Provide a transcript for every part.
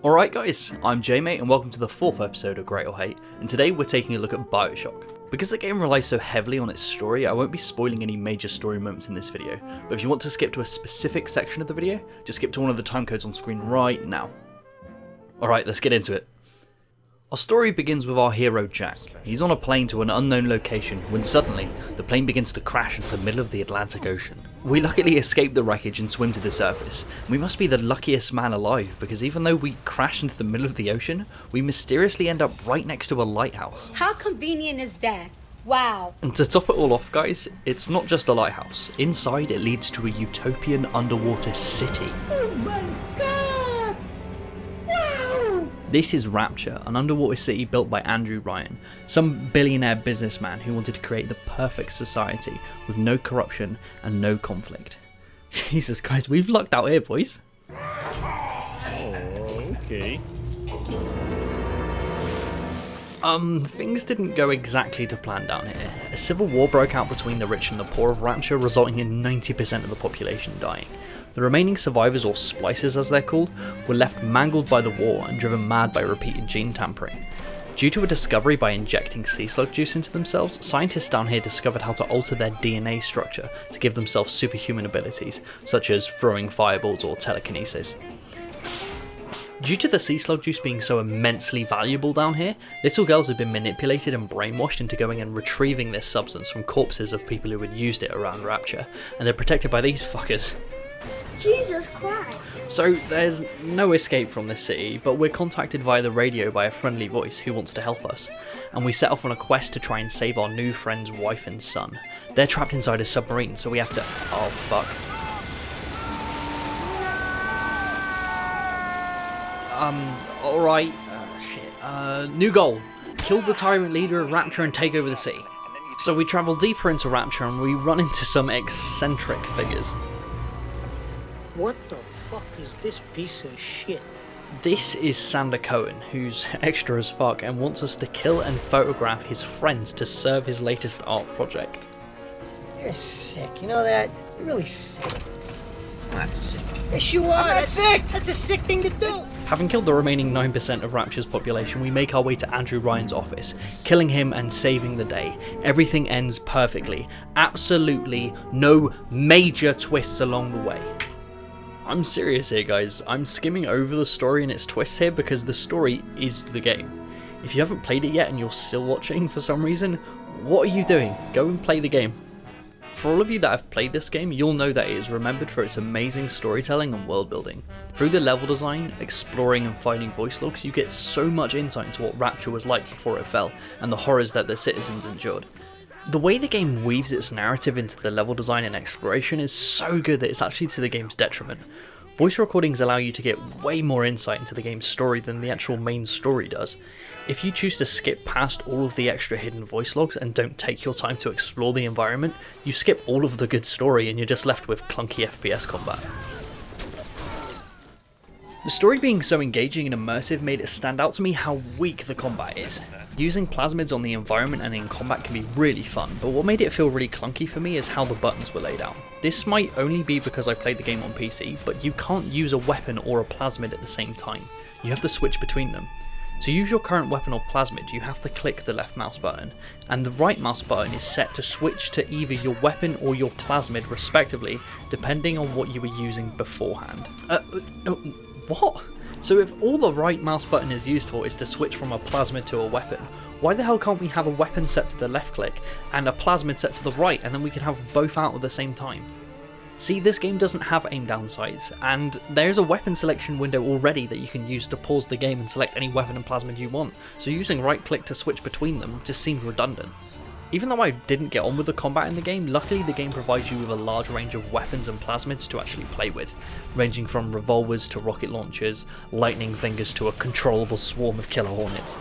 Alright guys, I'm J-Mate and welcome to the 4th episode of Great or Hate, and today we're taking a look at Bioshock. Because the game relies so heavily on its story, I won't be spoiling any major story moments in this video, but if you want to skip to a specific section of the video, just skip to one of the timecodes on screen right now. Alright, let's get into it. Our story begins with our hero Jack. He's on a plane to an unknown location when suddenly, the plane begins to crash into the middle of the Atlantic Ocean. We luckily escape the wreckage and swim to the surface. We must be the luckiest man alive because even though we crash into the middle of the ocean, we mysteriously end up right next to a lighthouse. How convenient is that? Wow. And to top it all off guys, it's not just a lighthouse. Inside it leads to a utopian underwater city. Oh my god! Wow! This is Rapture, an underwater city built by Andrew Ryan, some billionaire businessman who wanted to create the perfect society with no corruption and no conflict. Jesus Christ, we've lucked out here, boys. Oh, okay. Things didn't go exactly to plan down here. A civil war broke out between the rich and the poor of Rapture, resulting in 90% of the population dying. The remaining survivors, or splicers as they're called, were left mangled by the war and driven mad by repeated gene tampering. Due to a discovery by injecting sea slug juice into themselves, scientists down here discovered how to alter their DNA structure to give themselves superhuman abilities, such as throwing fireballs or telekinesis. Due to the sea slug juice being so immensely valuable down here, little girls have been manipulated and brainwashed into going and retrieving this substance from corpses of people who had used it around Rapture, and they're protected by these fuckers. Jesus Christ. So there's no escape from this city, but we're contacted via the radio by a friendly voice who wants to help us, and we set off on a quest to try and save our new friend's wife and son. They're trapped inside a submarine, so we have to... oh fuck. Alright, shit, new goal. Kill the tyrant leader of Rapture and take over the city. So we travel deeper into Rapture and we run into some eccentric figures. What the fuck is this piece of shit? This is Sander Cohen, who's extra as fuck and wants us to kill and photograph his friends to serve his latest art project. You're sick, you know that? You're really sick. I'm not sick. Yes, you are. I'm not sick! That's a sick thing to do. Having killed the remaining 9% of Rapture's population, we make our way to Andrew Ryan's office, killing him and saving the day. Everything ends perfectly. Absolutely no major twists along the way. I'm serious here guys, I'm skimming over the story and its twists here because the story is the game. If you haven't played it yet and you're still watching for some reason, what are you doing? Go and play the game. For all of you that have played this game, you'll know that it is remembered for its amazing storytelling and world building. Through the level design, exploring and finding voice logs, you get so much insight into what Rapture was like before it fell, and the horrors that the citizens endured. The way the game weaves its narrative into the level design and exploration is so good that it's actually to the game's detriment. Voice recordings allow you to get way more insight into the game's story than the actual main story does. If you choose to skip past all of the extra hidden voice logs and don't take your time to explore the environment, you skip all of the good story and you're just left with clunky FPS combat. The story being so engaging and immersive made it stand out to me how weak the combat is. Using plasmids on the environment and in combat can be really fun, but what made it feel really clunky for me is how the buttons were laid out. This might only be because I played the game on PC, but you can't use a weapon or a plasmid at the same time. You have to switch between them. To use your current weapon or plasmid, you have to click the left mouse button, and the right mouse button is set to switch to either your weapon or your plasmid respectively, depending on what you were using beforehand. What? So if all the right mouse button is used for is to switch from a plasmid to a weapon, why the hell can't we have a weapon set to the left click and a plasmid set to the right, and then we can have both out at the same time? See, this game doesn't have aim down sights, and there's a weapon selection window already that you can use to pause the game and select any weapon and plasmid you want, so using right click to switch between them just seems redundant. Even though I didn't get on with the combat in the game, luckily the game provides you with a large range of weapons and plasmids to actually play with, ranging from revolvers to rocket launchers, lightning fingers to a controllable swarm of killer hornets.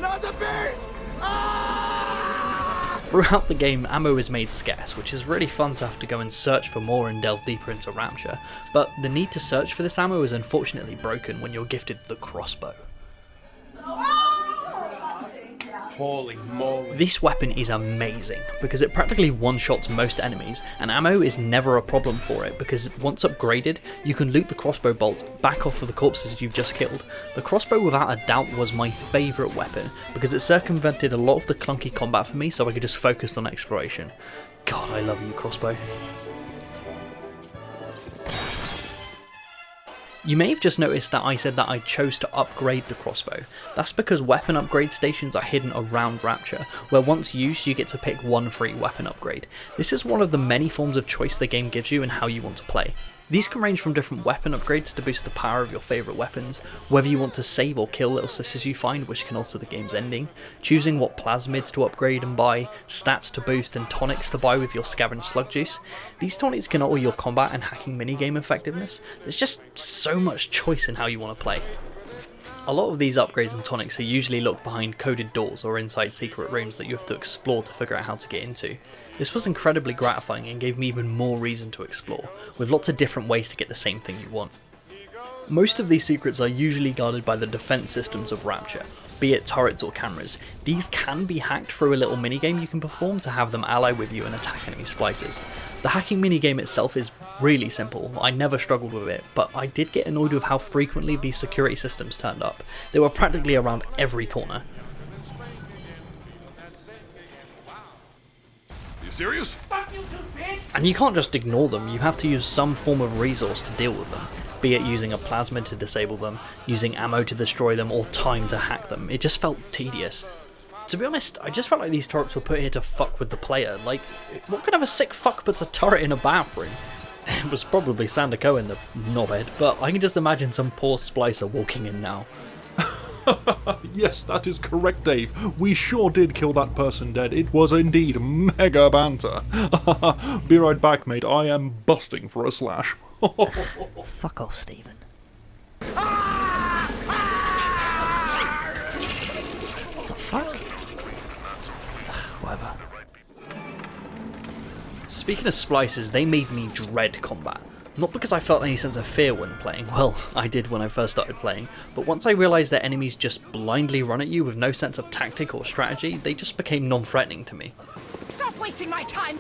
Not the beast! Ah! Throughout the game, ammo is made scarce, which is really fun to have to go and search for more and delve deeper into Rapture, but the need to search for this ammo is unfortunately broken when you're gifted the crossbow. Holy moly. This weapon is amazing because it practically one-shots most enemies, and ammo is never a problem for it because once upgraded, you can loot the crossbow bolts back off of the corpses you've just killed. The crossbow without a doubt was my favourite weapon because it circumvented a lot of the clunky combat for me so I could just focus on exploration. God, I love you, crossbow. You may have just noticed that I said that I chose to upgrade the crossbow. That's because weapon upgrade stations are hidden around Rapture, where once used you get to pick one free weapon upgrade. This is one of the many forms of choice the game gives you in how you want to play. These can range from different weapon upgrades to boost the power of your favourite weapons, whether you want to save or kill little sisters you find which can alter the game's ending, choosing what plasmids to upgrade and buy, stats to boost and tonics to buy with your scavenged slug juice. These tonics can alter your combat and hacking minigame effectiveness. There's just so much choice in how you want to play. A lot of these upgrades and tonics are usually locked behind coded doors or inside secret rooms that you have to explore to figure out how to get into. This was incredibly gratifying and gave me even more reason to explore, with lots of different ways to get the same thing you want. Most of these secrets are usually guarded by the defense systems of Rapture, be it turrets or cameras. These can be hacked through a little minigame you can perform to have them ally with you and attack enemy splicers. The hacking minigame itself is really simple, I never struggled with it, but I did get annoyed with how frequently these security systems turned up. They were practically around every corner. Serious? And you can't just ignore them, you have to use some form of resource to deal with them. Be it using a plasmid to disable them, using ammo to destroy them, or time to hack them. It just felt tedious. To be honest, I just felt like these turrets were put here to fuck with the player. Like, what kind of a sick fuck puts a turret in a bathroom? It was probably Sander Cohen, the knobhead, but I can just imagine some poor splicer walking in now. Yes, that is correct, Dave. We sure did kill that person dead. It was indeed mega banter. Be right back, mate. I am busting for a slash. Fuck off, Stephen. What the fuck? Whatever. Speaking of splicers, they made me dread combat. Not because I felt any sense of fear when playing, well, I did when I first started playing, but once I realised that enemies just blindly run at you with no sense of tactic or strategy, they just became non-threatening to me. Stop wasting my time!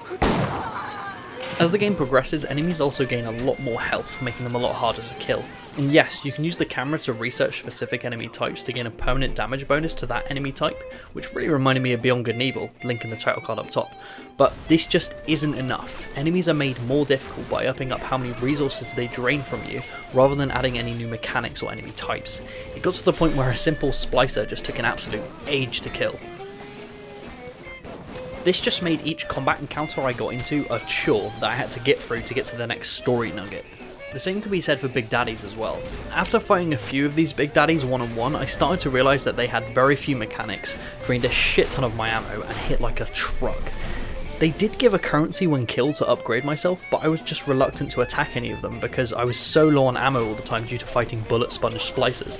As the game progresses, enemies also gain a lot more health, making them a lot harder to kill. And yes, you can use the camera to research specific enemy types to gain a permanent damage bonus to that enemy type, which really reminded me of Beyond Good and Evil, link in the title card up top. But this just isn't enough. Enemies are made more difficult by upping up how many resources they drain from you, rather than adding any new mechanics or enemy types. It got to the point where a simple splicer just took an absolute age to kill. This just made each combat encounter I got into a chore that I had to get through to get to the next story nugget. The same can be said for Big Daddies as well. After fighting a few of these Big Daddies one-on-one, I started to realise that they had very few mechanics, drained a shit ton of my ammo, and hit like a truck. They did give a currency when killed to upgrade myself, but I was just reluctant to attack any of them because I was so low on ammo all the time due to fighting bullet sponge splicers.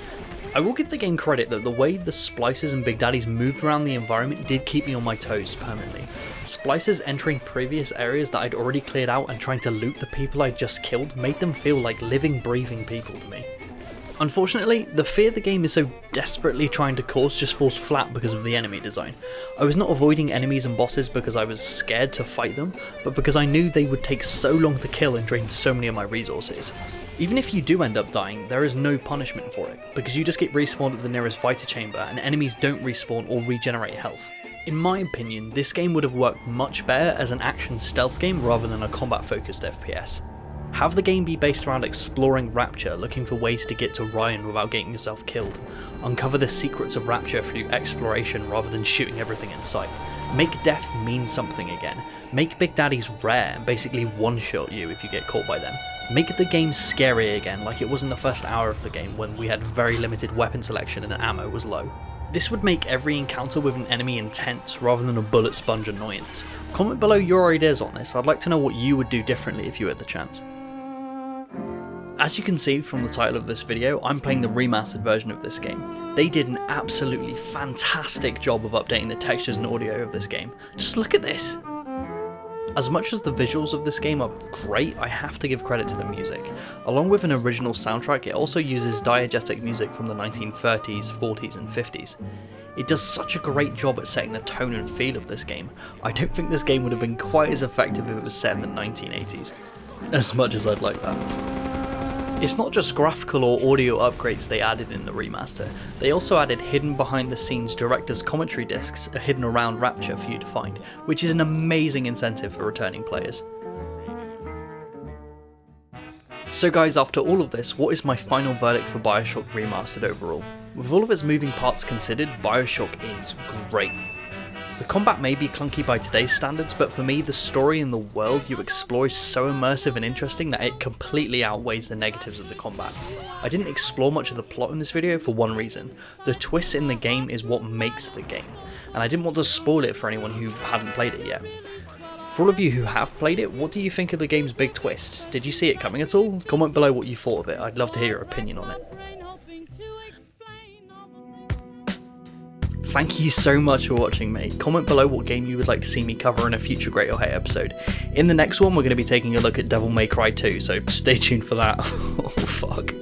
I will give the game credit that the way the splicers and Big Daddies moved around the environment did keep me on my toes permanently. Splicers entering previous areas that I'd already cleared out and trying to loot the people I'd just killed made them feel like living, breathing people to me. Unfortunately, the fear the game is so desperately trying to cause just falls flat because of the enemy design. I was not avoiding enemies and bosses because I was scared to fight them, but because I knew they would take so long to kill and drain so many of my resources. Even if you do end up dying, there is no punishment for it, because you just get respawned at the nearest fighter chamber and enemies don't respawn or regenerate health. In my opinion, this game would have worked much better as an action stealth game rather than a combat focused FPS. Have the game be based around exploring Rapture, looking for ways to get to Ryan without getting yourself killed. Uncover the secrets of Rapture through exploration rather than shooting everything in sight. Make death mean something again. Make Big Daddies rare and basically one-shot you if you get caught by them. Make the game scary again like it was in the first hour of the game when we had very limited weapon selection and ammo was low. This would make every encounter with an enemy intense rather than a bullet sponge annoyance. Comment below your ideas on this, I'd like to know what you would do differently if you had the chance. As you can see from the title of this video, I'm playing the remastered version of this game. They did an absolutely fantastic job of updating the textures and audio of this game. Just look at this! As much as the visuals of this game are great, I have to give credit to the music. Along with an original soundtrack, it also uses diegetic music from the 1930s, 40s and 50s. It does such a great job at setting the tone and feel of this game. I don't think this game would have been quite as effective if it was set in the 1980s, as much as I'd like that. It's not just graphical or audio upgrades they added in the remaster, they also added hidden behind the scenes director's commentary discs hidden around Rapture for you to find, which is an amazing incentive for returning players. So guys, after all of this, what is my final verdict for Bioshock Remastered overall? With all of its moving parts considered, Bioshock is great. The combat may be clunky by today's standards, but for me the story and the world you explore is so immersive and interesting that it completely outweighs the negatives of the combat. I didn't explore much of the plot in this video for one reason: the twist in the game is what makes the game, and I didn't want to spoil it for anyone who hadn't played it yet. For all of you who have played it, what do you think of the game's big twist? Did you see it coming at all? Comment below what you thought of it, I'd love to hear your opinion on it. Thank you so much for watching, mate. Comment below what game you would like to see me cover in a future Great or Hate episode. In the next one we're going to be taking a look at Devil May Cry 2, so stay tuned for that. Oh fuck.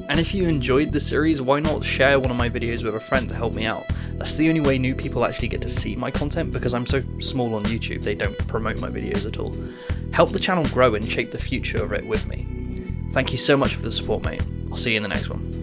And if you enjoyed the series, why not share one of my videos with a friend to help me out? That's the only way new people actually get to see my content, because I'm so small on YouTube they don't promote my videos at all. Help the channel grow and shape the future of it with me. Thank you so much for the support, mate. I'll see you in the next one.